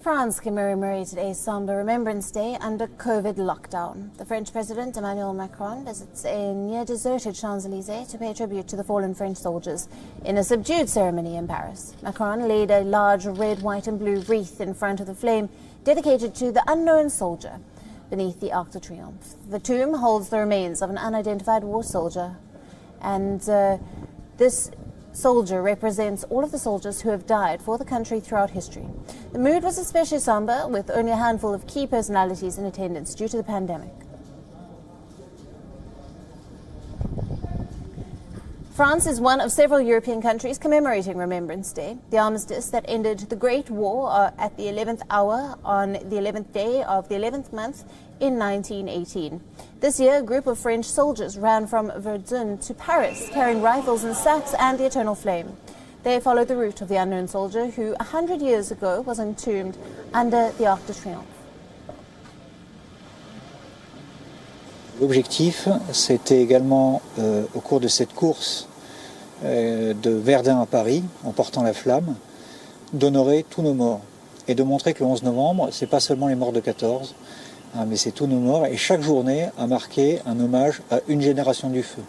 France commemorated a somber Remembrance Day under COVID lockdown. The French President Emmanuel Macron visits a near-deserted Champs-Élysées to pay tribute to the fallen French soldiers in a subdued ceremony in Paris. Macron laid a large red, white and blue wreath in front of the flame dedicated to the unknown soldier beneath the Arc de Triomphe. The tomb holds the remains of an unidentified war soldier, and this soldier represents all of the soldiers who have died for the country throughout history. The mood was especially somber, with only a handful of key personalities in attendance due to the pandemic. France is one of several European countries commemorating Remembrance Day, the armistice that ended the Great War at the 11th hour on the 11th day of the 11th month in 1918. This year, a group of French soldiers ran from Verdun to Paris, carrying rifles and sacks and the eternal flame. They followed the route of the unknown soldier who, 100 years ago, was entombed under the Arc de Triomphe. L'objectif, c'était également, au cours de cette course de Verdun à Paris, en portant la flamme, d'honorer tous nos morts et de montrer que le 11 novembre, c'est pas seulement les morts de 14, mais c'est tous nos morts, et chaque journée a marqué un hommage à une génération du feu.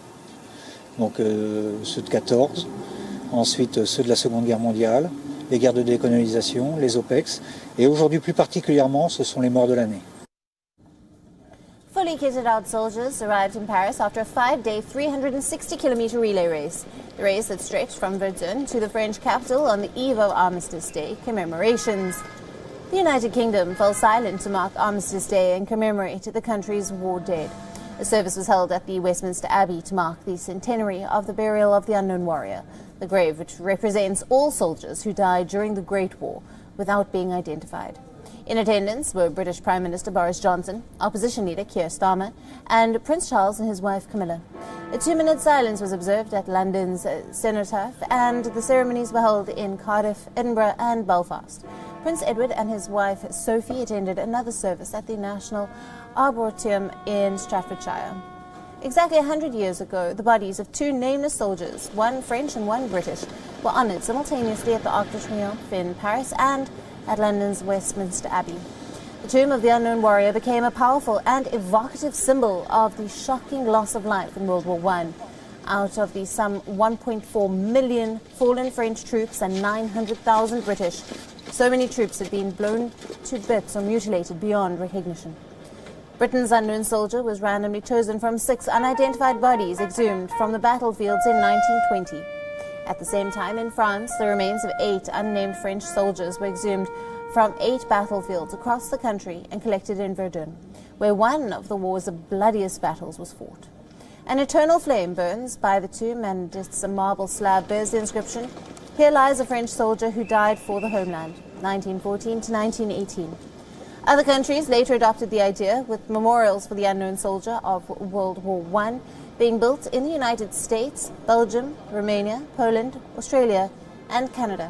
Donc ceux de 14, ensuite ceux de la Seconde Guerre mondiale, les guerres de décolonisation, les OPEX, et aujourd'hui plus particulièrement, ce sont les morts de l'année. Fully kitted out soldiers arrived in Paris after a 5-day, 360-kilometer relay race. The race that stretched from Verdun to the French capital on the eve of Armistice Day commemorations. The United Kingdom fell silent to mark Armistice Day and commemorate the country's war dead. A service was held at the Westminster Abbey to mark the centenary of the burial of the unknown warrior, the grave which represents all soldiers who died during the Great War without being identified. In attendance were British Prime Minister Boris Johnson, Opposition Leader Keir Starmer, and Prince Charles and his wife Camilla. A 2-minute silence was observed at London's Cenotaph, and the ceremonies were held in Cardiff, Edinburgh and Belfast. Prince Edward and his wife Sophie attended another service at the National Arboretum in Staffordshire. Exactly 100 years ago, the bodies of 2 nameless soldiers, one French and one British, were honoured simultaneously at the Arc de Triomphe in Paris and at London's Westminster Abbey. The tomb of the unknown warrior became a powerful and evocative symbol of the shocking loss of life in World War I. Out of the some 1.4 million fallen French troops and 900,000 British, so many troops had been blown to bits or mutilated beyond recognition. Britain's unknown soldier was randomly chosen from 6 unidentified bodies exhumed from the battlefields in 1920. At the same time, in France, the remains of 8 unnamed French soldiers were exhumed from 8 battlefields across the country and collected in Verdun, where one of the war's bloodiest battles was fought. An eternal flame burns by the tomb, and its marble slab bears the inscription, "Here lies a French soldier who died for the homeland, 1914 to 1918. Other countries later adopted the idea, with memorials for the unknown soldier of World War I being built in the United States, Belgium, Romania, Poland, Australia and Canada.